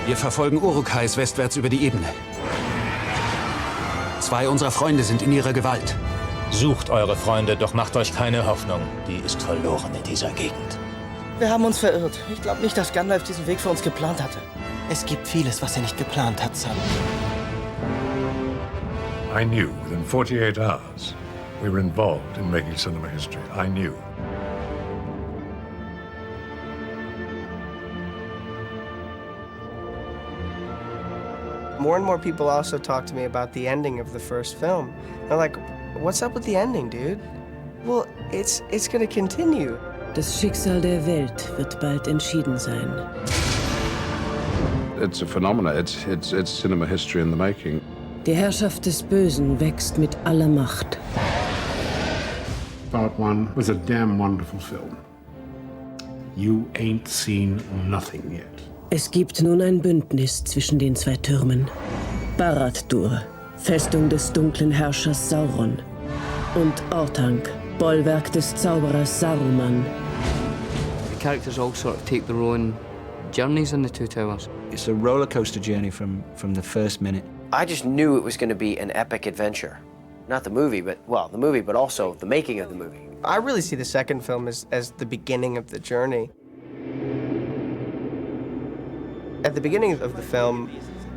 Wir verfolgen Uruk-hais westwärts über die Ebene. 2 unserer Freunde sind in ihrer Gewalt. Sucht eure Freunde, doch macht euch keine Hoffnung. Die ist verloren in dieser Gegend. Wir haben uns verirrt. Ich glaube nicht, dass Gandalf diesen Weg für uns geplant hatte. Es gibt vieles, was er nicht geplant hat, Sam. I knew within 48 hours we were involved in making cinema history. I knew. More and more people also talk to me about the ending of the first film. They're like, what's up with the ending, dude? Well, it's gonna continue. Das Schicksal der Welt wird bald entschieden sein. It's a phenomenon. It's cinema history in the making. Die Herrschaft des Bösen wächst mit aller Macht. Part 1 was a damn wonderful film. You ain't seen nothing yet. Es gibt nun ein Bündnis zwischen den 2 Türmen. Barad-dûr, Festung des dunklen Herrschers Sauron. Und Orthanc, Bollwerk des Zauberers Saruman. The characters all sort of take their own journeys in the Two Towers. It's a roller coaster journey from the first minute. I just knew it was going to be an epic adventure. Not the movie, but, well, the movie, but also the making of the movie. I really see the second film as the beginning of the journey. At the beginning of the film,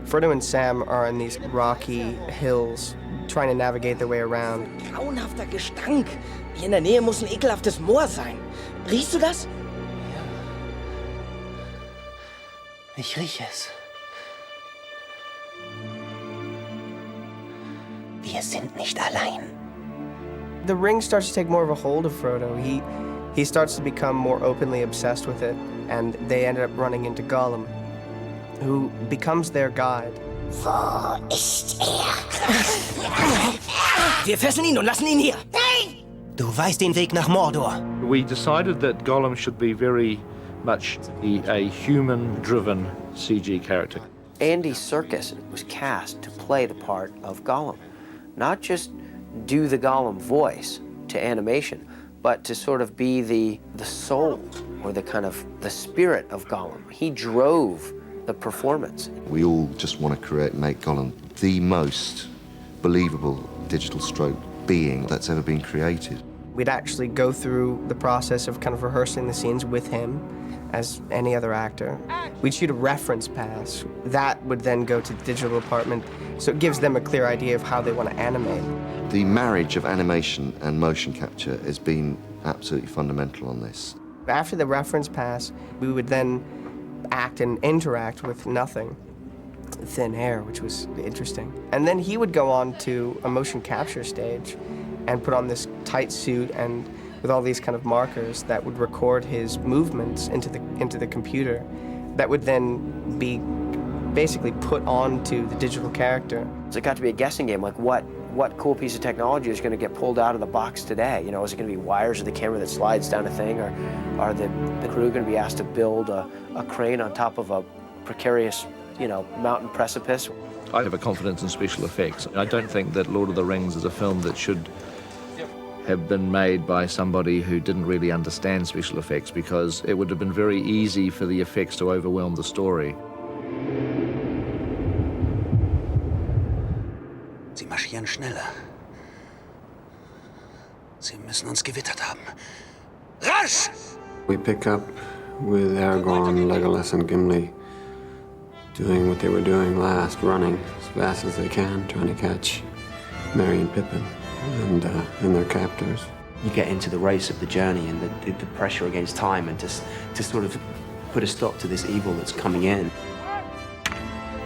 Frodo and Sam are in these rocky hills, trying to navigate their way around. Grauenhafter Gestank. Hier in der Nähe muss ein ekelhaftes Moor sein. Riechst du das? Ja. Ich rieche es. Wir sind nicht allein. The ring starts to take more of a hold of Frodo. He starts to become more openly obsessed with it, and they ended up running into Gollum, who becomes their guide. Wo ist Wir fesseln ihn und lassen ihn hier. Nein! Du weißt den Weg nach Mordor. We decided that Gollum should be very much a human-driven CG character. Andy Serkis was cast to play the part of Gollum. Not just do the Gollum voice to animation, but to sort of be the soul or the spirit of Gollum. He drove the performance. We all just want to make Gollum the most believable digital stroke being that's ever been created. We'd actually go through the process of kind of rehearsing the scenes with him as any other actor. We'd shoot a reference pass. That would then go to the digital department, so it gives them a clear idea of how they want to animate. The marriage of animation and motion capture has been absolutely fundamental on this. After the reference pass, we would then act and interact with nothing, thin air, which was interesting. And then he would go on to a motion capture stage and put on this tight suit and with all these kind of markers that would record his movements into the computer that would then be basically put onto the digital character. So it got to be a guessing game, like what cool piece of technology is going to get pulled out of the box today? You know, is it going to be wires of the camera that slides down a thing, or are the crew going to be asked to build a crane on top of a precarious, mountain precipice? I have a confidence in special effects. I don't think that Lord of the Rings is a film that should have been made by somebody who didn't really understand special effects, because it would have been very easy for the effects to overwhelm the story. Sie marschieren schneller. Sie müssen uns gewittert haben. Rasch! We pick up with Aragorn, Legolas, and Gimli doing what they were doing last, running as fast as they can, trying to catch Merry and Pippin and their captors. You get into the race of the journey and the pressure against time, and to sort of put a stop to this evil that's coming in.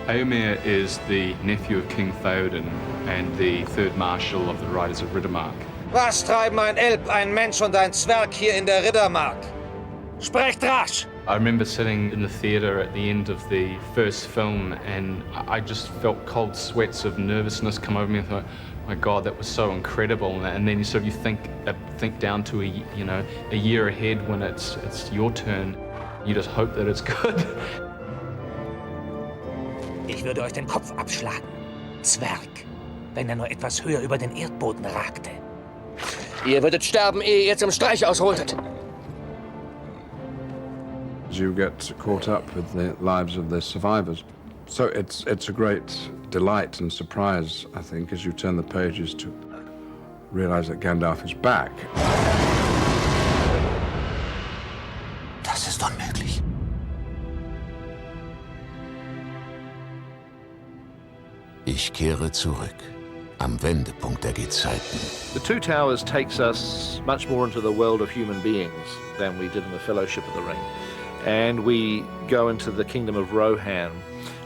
Éomer is the nephew of King Theoden and the third marshal of the Riders of Riddermark. Was treiben ein Elb, ein Mensch und ein Zwerg hier in der Riddermark? Sprecht rasch! I remember sitting in the theatre at the end of the first film, and I just felt cold sweats of nervousness come over me. I thought, my God, that was so incredible. And then you think down to a year ahead when it's your turn. You just hope that it's good. Ich würde euch den Kopf abschlagen, Zwerg, wenn nur etwas höher über den Erdboden ragte. Ihr würdet sterben, ehe ihr zum Streich ausholtet. You get caught up with the lives of the survivors. So it's a great delight and surprise, I think, as you turn the pages to realize that Gandalf is back. Das ist unmöglich. Ich kehre zurück. Am Wendepunkt der Gezeiten. The Two Towers takes us much more into the world of human beings than we did in the Fellowship of the Ring. And we go into the kingdom of Rohan,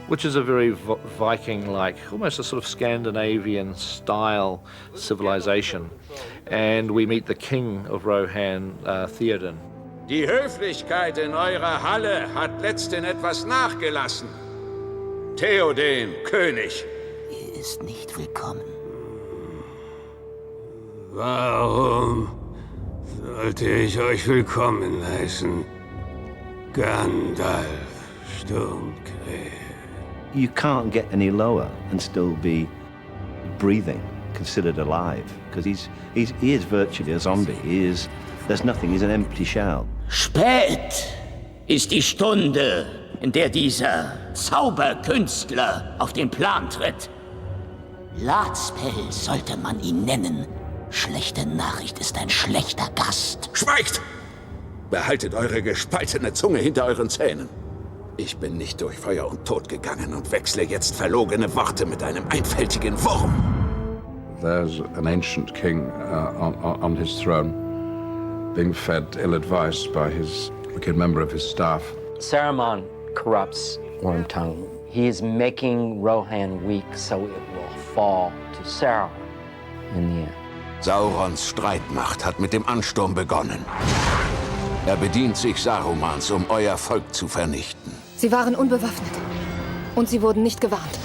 which is a very Viking-like, almost a sort of Scandinavian-style civilization. And we meet the king of Rohan, Theoden. Die Höflichkeit in eurer Halle hat letzthin etwas nachgelassen. Theoden, König. Er ist nicht willkommen. Warum sollte ich euch willkommen heißen? Gandalf, Sturmkrähe. You can't get any lower and still be breathing, considered alive, because he is virtually a zombie. There's nothing, he's an empty shell. Spät ist die Stunde, in der dieser Zauberkünstler auf den Plan tritt. Latspell sollte man ihn nennen. Schlechte Nachricht ist ein schlechter Gast. Schweigt! Behaltet eure gespaltene Zunge hinter euren Zähnen. Ich bin nicht durch Feuer und Tod gegangen und wechsle jetzt verlogene Worte mit einem einfältigen Wurm. There's an ancient king on his throne, being fed ill advice by his wicked member of his staff. Saruman corrupts Wormtongue. He is making Rohan weak so it will fall to Sauron in the end. Saurons Streitmacht hat mit dem Ansturm begonnen. Er bedient sich Sarumans, um euer Volk zu vernichten. Sie waren unbewaffnet. Und sie wurden nicht gewarnt.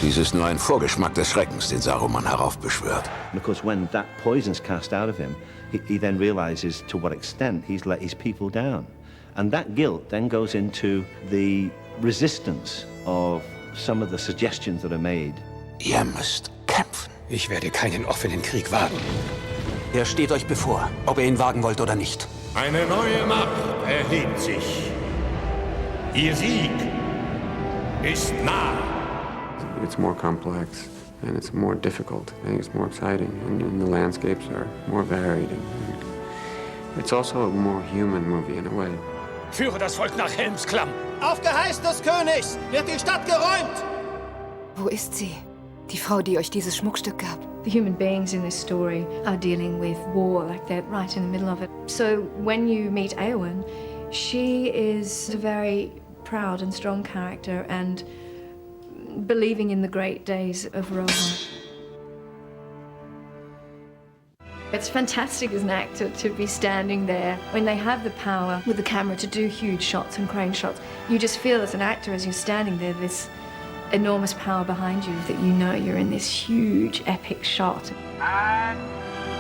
Dies ist nur ein Vorgeschmack des Schreckens, den Saruman heraufbeschwört. And of course, when that poison's cast out of him, he then realizes to what extent he's let his people down. And that guilt then goes into the resistance of some of the suggestions that are made. Ihr müsst kämpfen. Ich werde keinen offenen Krieg wagen. Er steht euch bevor, ob ihr ihn wagen wollt oder nicht. Eine neue Macht erhebt sich. Ihr Sieg ist nah. It's more complex and it's more difficult. I think it's more exciting and the landscapes are more varied. And it's also a more human movie in a way. Führe das Volk nach Helmsklamm. Auf Geheiß des Königs wird die Stadt geräumt. Wo ist sie? Die Frau, die euch dieses Schmuckstück gab. The human beings in this story are dealing with war, like they're right in the middle of it. So when you meet Eowyn, she is a very proud and strong character and believing in the great days of Rohan. It's fantastic as an actor to be standing there when they have the power with the camera to do huge shots and crane shots. You just feel as an actor, as you're standing there, this enormous power behind you that you know you're in this huge epic shot. And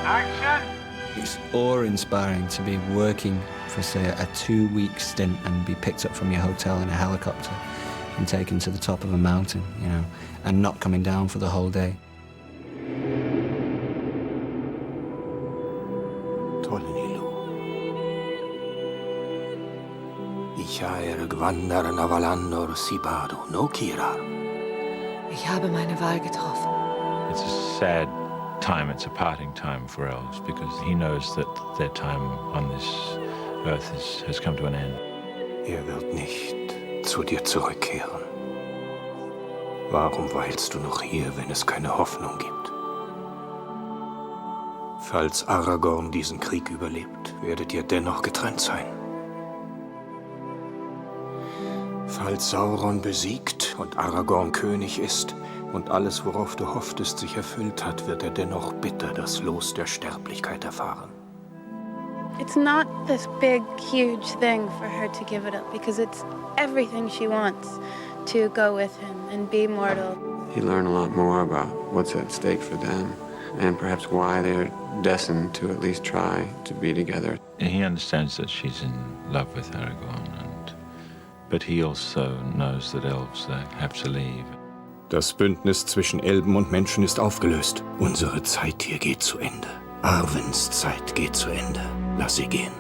action! It's awe-inspiring to be working for, say, a 2-week stint and be picked up from your hotel in a helicopter and taken to the top of a mountain, you know, and not coming down for the whole day. Ich gwander na Valandor Sibado no Kira. Ich habe meine Wahl getroffen. It's a sad time, it's a parting time for elves, because he knows that their time on this earth has come to an end. Wird nicht zu dir zurückkehren. Warum weilst du noch hier, wenn es keine Hoffnung gibt? Falls Aragorn diesen Krieg überlebt, werdet ihr dennoch getrennt sein. Falls Sauron besiegt und Aragorn König ist und alles, worauf du hofftest, sich erfüllt hat, wird er dennoch bitter das Los der Sterblichkeit erfahren. It's not this big, huge thing for her to give it up, because it's everything she wants to go with him and be mortal. You learn a lot more about what's at stake for them and perhaps why they're destined to at least try to be together. He understands that she's in love with Aragorn, but he also knows that elves have to leave. Das Bündnis zwischen Elben und Menschen ist aufgelöst. Unsere Zeit hier geht zu Ende. Arwens Zeit geht zu Ende. Lass sie gehen.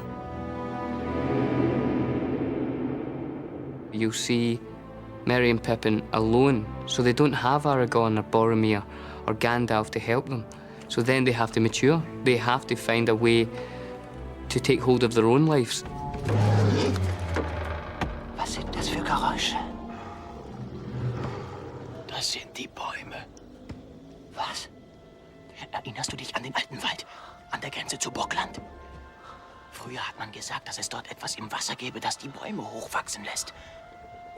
you'll see Merry and Pippin alone, so they don't have Aragorn or Boromir or Gandalf to help them. So then they have to mature. They have to find a way to take hold of their own lives. Was sind das für Geräusche? Das sind die Bäume. Was? Erinnerst du dich an den alten Wald, an der Grenze zu Burgland? Früher hat man gesagt, dass es dort etwas im Wasser gäbe, das die Bäume hochwachsen lässt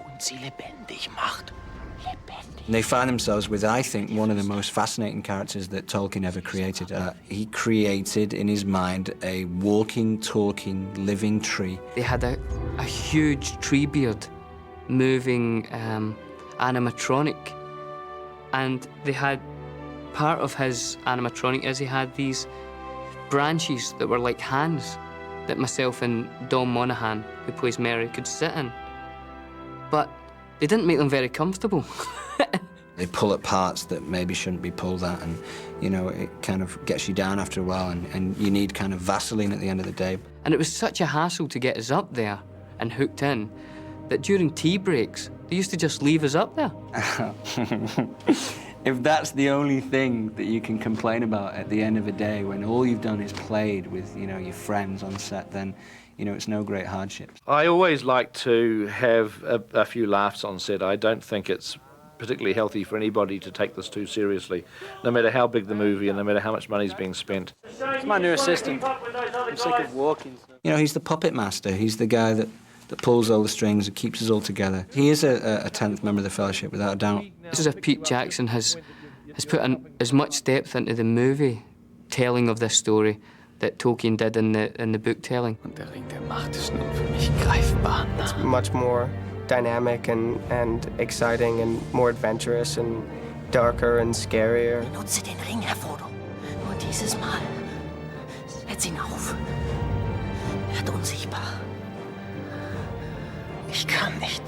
und sie lebendig macht. They find themselves with, I think, one of the most fascinating characters that Tolkien ever created. He created, in his mind, a walking, talking, living tree. They had a huge tree beard, moving animatronic, and they had part of his animatronic is he had these branches that were like hands that myself and Dom Monaghan, who plays Merry, could sit in. But they didn't make them very comfortable. They pull at parts that maybe shouldn't be pulled at, and, you know, it kind of gets you down after a while, and you need kind of Vaseline at the end of the day. And it was such a hassle to get us up there and hooked in that during tea breaks, they used to just leave us up there. If that's the only thing that you can complain about at the end of a day, when all you've done is played with, you know, your friends on set, then, you know, it's no great hardship. I always like to have a few laughs on set. I don't think it's particularly healthy for anybody to take this too seriously, no matter how big the movie and no matter how much money's being spent. It's my new assistant. I'm sick of walking. You know, he's the puppet master. He's the guy that pulls all the strings and keeps us all together. He is a 10th member of the Fellowship, without a doubt. This is if Pete Jackson has put as much depth into the movie telling of this story that Tolkien did in the book telling. Und der Ring der Macht ist nun für mich greifbar. It's much more dynamic and exciting and more adventurous and darker and scarier. Benutze den Ring, Herr Frodo. Nur dieses Mal. Setz ihn auf. Werd unsichtbar. Ich kann nicht.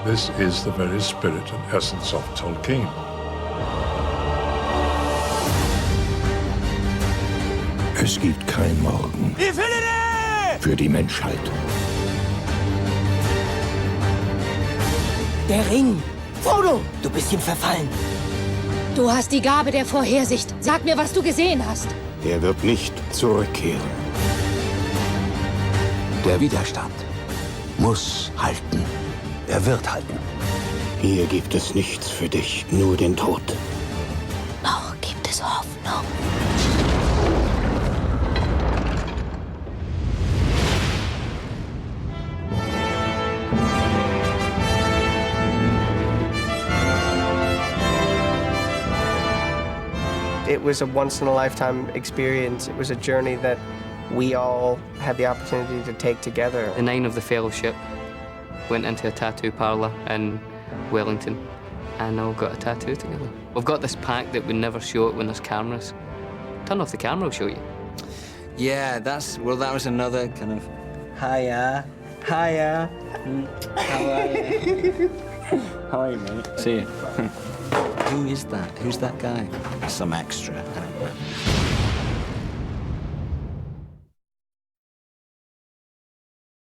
This is the very spirit and essence of Tolkien. Es gibt kein Morgen für die Menschheit. Der Ring! Frodo! Du bist ihm verfallen. Du hast die Gabe der Vorhersicht. Sag mir, was du gesehen hast. Er wird nicht zurückkehren. Der Widerstand muss halten. Er wird halten. Hier gibt es nichts für dich, nur den Tod. Noch gibt es Hoffnung. It was a once-in-a-lifetime experience. It was a journey that we all had the opportunity to take together. The 9 of the Fellowship went into a tattoo parlour in Wellington and all got a tattoo together. We've got this pack that we never show it when there's cameras. Turn off the camera, I'll show you. Yeah, that was another kind of, hiya. How are you? How are you, mate? See you. Who is that? Who's that guy? Some extra. I don't know.